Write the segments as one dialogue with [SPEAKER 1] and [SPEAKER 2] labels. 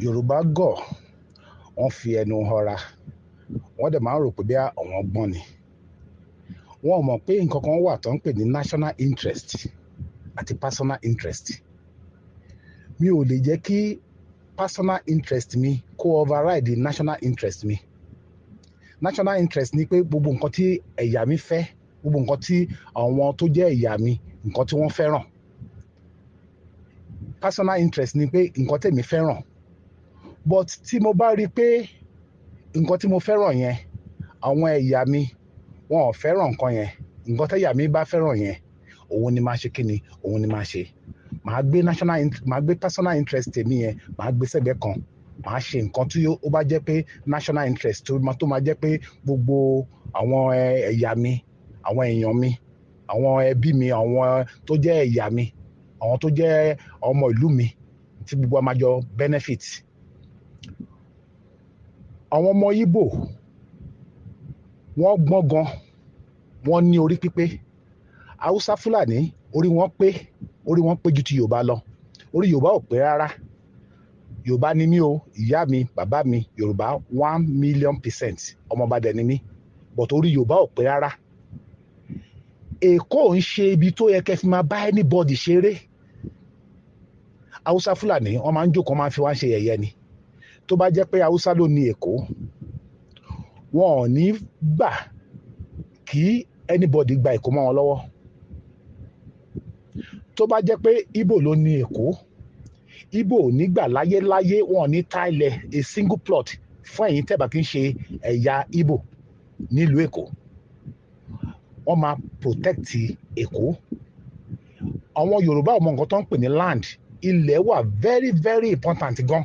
[SPEAKER 1] Yorùbá gọ̀, wọ́n fi ẹnu họra, wọ́n dẹ̀ máa ń rò pé bí àwọn gbọ́n ni. Wọ́n mọ̀ pé nǹkan kan wà tó ń pè ní national interest àti personal interest. Mi ò lè jẹ́ kí personal interest mi kó override the national interest mi. National interest ni pé gbogbo nǹkan tí ẹ̀yà mi fẹ́, gbogbo nǹkan tí àwọn tó jẹ́ ẹ̀yà mi, nǹkan tí wọ́n fẹ́ràn. Personal interest ni pé nǹkan tèmi fẹ́ràn. But tí mo bá rí pé nǹkan tí mo fẹ́ràn yẹn, àwọn ẹ̀yà mi wọn ò fẹ́ràn nǹkan yẹn, nǹkan tẹ́yà mi bá fẹ́ràn yẹn, òun ni máa ṣe kíni, òun ni máa ṣe. Màá gbé personal interest tèmi yẹn, màá gbé sẹ́gbẹ̀ẹ́ kan. Màá ṣe nǹkan tí ó bá jẹ́ pé national interest tó máa jẹ́ pé gbogbo àwọn ẹ̀yà mi, àwọn èèyàn mi, àwọn ẹbí mi, àwọn tó jẹ́ ẹ̀yà mi, àwọn tó jẹ́ ọmọ ìlú mi, tí gbogbo máa jọ benefit. Àwọn ọmọ Ìgbò wọ́n gbọ́n gan, wọ́n ní orí pípé. Haúsá Fúlàní orí wọn pé ju ti Yorùbá lọ. Orí Yorùbá ò pé rárá. Yorùbá ni mí o, ìyá mi, bàbá mi, Yorùbá 1,000,000%. Ọmọ Ìbàdàn ni mí, but orí Yorùbá ò pé rárá. Èkó ń ṣe ibi tó yẹ kẹ́ fi máa bá anybody ṣeré. Haúsá Fúlàní wọ́n máa ń jókòó, máa ń fi wá ṣe yẹ̀yẹ́ ni. Tó bá jẹ́ pé Haúsá ló ní Èkó, wọn ò ní gbà kí anybody gba Èkó mọ́ wọn lọ́wọ́. Tó bá jẹ́ pé Ìgbò ló ní Èkó, Ìgbò ò ní gbà láyéláyé, wọn ò ní ta ilẹ̀ a single plot fún ẹ̀yin tẹ́ bá kí ń ṣe ẹ̀yà Ìgbò nílùú Èkó. Wọ́n máa protect Èkó. Àwọn Yorùbá ò mọ nǹkan tó ń pè ní land. Ilẹ̀ wà very very important gan.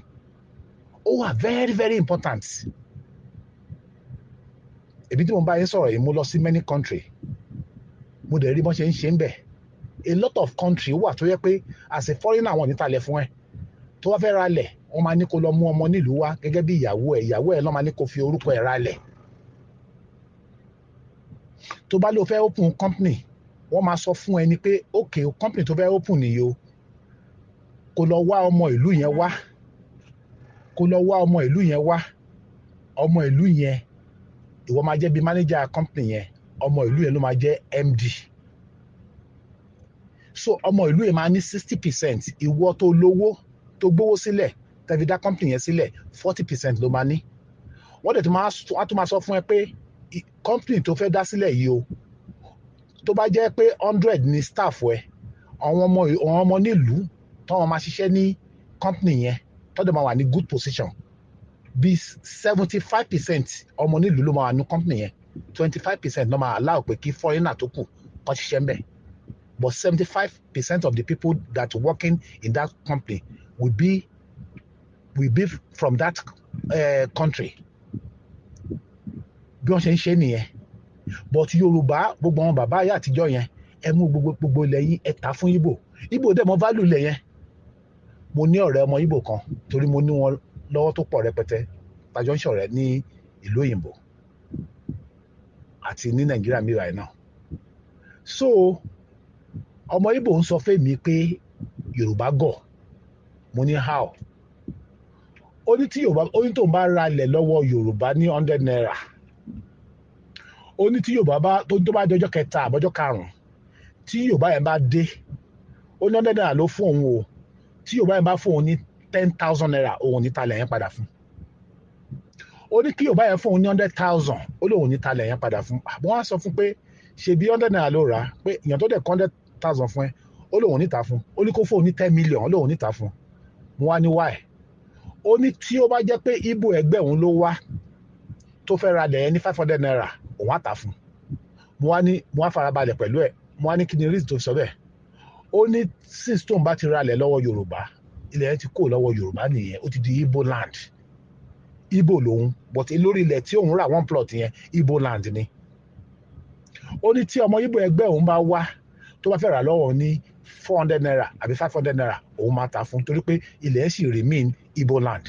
[SPEAKER 1] Ó wà very very important. Èmi tí mo bá yín sọ̀rọ̀ yìí, mo lọ sí many country. Mo dẹ̀ rí bọ́n ṣe ń ṣe ń bẹ̀. A lot of country wà tó yẹ pé as a foreigner wọn ò ní talẹ̀ fún ẹ. Tó bá fẹ́ ra lẹ̀, wọ́n máa ní kó lọ mú ọmọ nílùú wá gẹ́gẹ́ bí ìyàwó ẹ̀ lọ́ máa ní kó fi orúkọ ẹ̀ ra lẹ̀. Tó bá lọ fẹ́ open company, wọ́n máa sọ fún ẹni pé okay, company tó fẹ́ open nìyí o, kó lọ wá ọmọ ìlú yẹn wá. Kó lọ wá ọmọ ìlú yẹn wá. Ọmọ ìlú yẹn, ìwọ máa jẹ́ bí manager company yẹn. Ọmọ ìlú yẹn ló máa jẹ́ MD. So ọmọ ìlú yẹn máa ní 60%. Ìwọ tó lówó, tó gbówó sílẹ̀, tẹ́fi dá company yẹn sílẹ̀, 40% ló máa ní. Wọ́n dẹ̀ tún máa sọ fún ẹ pé company tó fẹ́ dá sílẹ̀ yìí o, tó bá jẹ́ pé 100 ni staff ẹ, àwọn ọmọ nílùú tó wọn máa ṣiṣẹ́ ní company yẹn, tó dẹ̀ máa wà ní good position, bí 75% ọmọ nílùú ló máa wà ní company yẹn. 25% ló máa allow pé kí foreigner tó kù kó ṣiṣẹ́ ń bẹ̀. But 75% of the people that working in that company will be from that country. Bí wọ́n ṣe ń ṣe nìyẹn. But Yorùbá, gbogbo àwọn bàbá ayé àtijọ́ yẹn, ẹ mú gbogbo ilẹ̀ yín, ẹ tà fún Ìgbò. Ìgbò dẹ̀ mọ value ilẹ̀ yẹn. Mo ní ọ̀rẹ́ ọmọ Ìgbò kan, torí mo ní wọn lọ́wọ́ tó pọ̀ rẹpẹtẹ. Tajọ́ ń ṣọ̀rẹ́ ní ìlú òyìnbó àti ní Nàìjíríà mìíràn náà. So ọmọ Ìgbò ń sọ fún mi pé Yorùbá gọ̀. Mo ní how? Ó ní tí Yorùbá, ó ní tóun bá ra ilẹ̀ lọ́wọ́ Yorùbá ní 100 naira. Ó ní tí Yorùbá bá tó bá dọjọ́ kẹta àbọ̀jọ́ karùn-ún, tí Yorùbá yẹn bá dé, ó ní 100 naira ló fún òun o. Tí Yorùbá yẹn bá fún òun ní 10,000 naira, òun ní talẹ̀ yẹn padà fún. Ó ní kí Yorùbá yẹn fún òun ní 100,000, ó lóun ní talẹ̀ yẹn padà fún. Àbọ̀ wọn á sọ fún pé ṣe bí 100 naira ló rà, pé èèyàn tó dẹ̀ 100,000 fún ẹ, ó lóun ní ta fún. Ó ní kó fún òun ní 10 million, ó lóun ní ta fún. Mo wá ní why? Ó ní tí ó bá jẹ́ pé Ìgbò ẹgbẹ́ òun ló wá tó fẹ́ ra lẹ̀ yẹn ní 500 naira, òun á ta fún. Mo wá farabalẹ̀ pẹ̀lú ẹ̀. Mo wá ní kí ni reason tó sọ bẹ́ẹ̀. Ó ní since tóun bá ti ra lẹ̀ lọ́wọ́ Yorùbá, ilẹ̀ yẹn ti kó lọ́wọ́ Yorùbá nìyẹn, ó ti di Igbo land. Igbo lòun, but lórí ilẹ̀ tí òun rà one plot yẹn, Igbo land ni. Ó ní tí ọmọ Igbo ẹgbẹ́ òun bá wá tó bá fẹ́ rà lọ́wọ́ ní 400 naira àbí 500 naira, òun máa ta fún, torí pé ilẹ̀ yẹn sì remain Igbo land.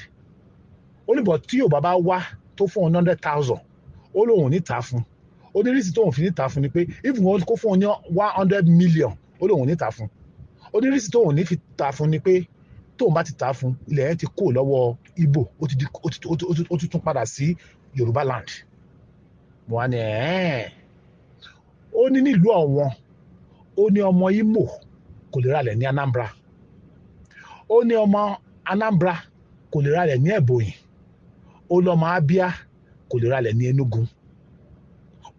[SPEAKER 1] Ó ní but tí Yorùbá bá wá tó fún 100,000, ó lóun ní ta fún. Ó ní rísì tóun fi ní ta fún ni pé if wọ́n kó fún òun ní 100 million, ó lóun ní ta fún. Ó ní rísì tóun ní fi ta fún ni pé tóun bá ti tà á fún ilẹ̀ yẹn ti kó lọ́wọ́ Ìgbò ó ti tún padà sí Yorùbá land. mo wá ní ó ní nílùú ọ̀wọ́n ó ní ọmọ Imo kò lè ralẹ̀ ní Anambra, ó ní ọmọ Anambra kò lè ralẹ̀ ní Ebonyi, ó lọ́mọ Abia kò lè ralẹ̀ ní Enugu.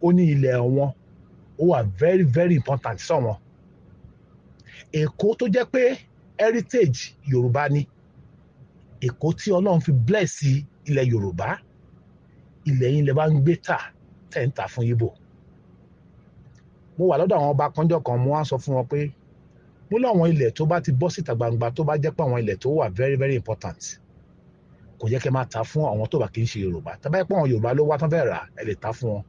[SPEAKER 1] ó ní ilẹ̀ wọn ó wà very very important sọ́wọ́n. Èkó tó jẹ́ pé heritage Yorùbá ni, Èkó tí Ọlọ́run fi bless ilẹ̀ Yorùbá, ilẹ̀ yín lè bá ń gbé tẹ̀ ń tà fún Ìgbò. mo wà lọ́dọ̀ àwọn ọba kanjọ́ kan, mo wá sọ fún wọn pé mo láwọn ilẹ̀ tó bá ti bọ́ síta gbangba tó bá jẹ́ pé àwọn ilẹ̀ tó wà very very important kò yẹ kẹ́ máa ta fún àwọn tó bá kì í ṣe Yorùbá. Tá bá yẹ pé àwọn Yorùbá ló wá tán fẹ́ rà ẹ lè ta fún wọn,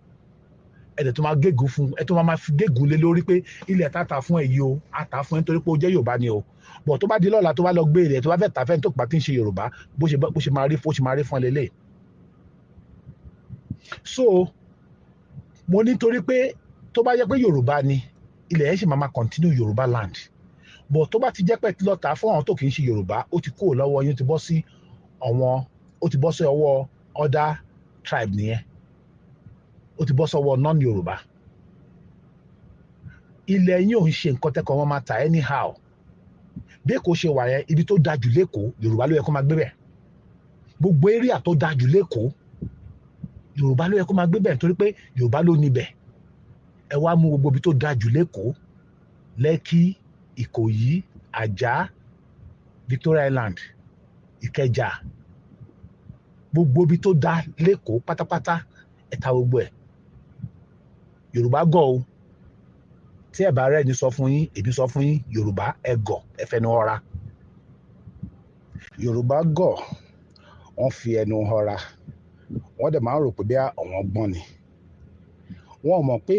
[SPEAKER 1] ẹ dẹ̀ tó máa gégùn fún ẹ tó máa fi gégùn lé lórí pé ilẹ̀ tá ta fún ẹ yìí o á ta fún ẹ nítorí pé ó jẹ́ Yorùbá ni o. bọ̀ tó bá di lọ́la tó bá lọ gbé ilẹ̀ tó bá fẹ́ ta fẹ́ni tó bá kì í ṣe Yorùbá bó ṣe máa rí fún ẹ lélẹ̀. so mo nítorí pé tó bá jẹ́ pé Yorùbá ni ilẹ̀ yẹn ṣì máa continue Yorùbá land, bọ̀ tó bá ti jẹ́ pé lọ tà fún àwọn tó kì í ṣe Yorùbá ó ti kúrò lọ́wọ́ yín, ó ti bọ́ sí ọwọ́ other tribe nìyẹn, ó ti bọ́ sọ́wọ́ non-Yorùbá. ilẹ̀ yín ò ń ṣe nǹkan tẹ́kọ̀ọ́ wọn máa tà anyhow. bí Èkó ṣe wà yẹn, ibi tó dáa jù lÉkòó Yorùbá ló yẹ kó máa gbé bẹ̀. gbogbo area tó dáa jù lÉkòó Yorùbá ló yẹ kó máa gbé bẹ̀ nítorí pé Yorùbá ló níbẹ̀. ẹ wá mú gbogbo ibi tó dáa jù lÉkòó, Lẹ́kì, Ìkòyí, Àjà, Victoria Island, Ìkẹjà, gbogbo ibi tó dáa lÉkòó pátápátá ẹ ta gbogbo ẹ̀. Yorùbá gọ̀ o, tí ẹ bá rẹ̀ ní sọ fún yín, èmi sọ fún yín, Yorùbá ẹ gọ̀, ẹ fẹnu họra. Yorùbá gọ̀, wọ́n fi ẹnu họra, wọ́n dẹ̀ máa ń rò pé bí àwọn gbọ́n ni, wọ́n mọ̀ pé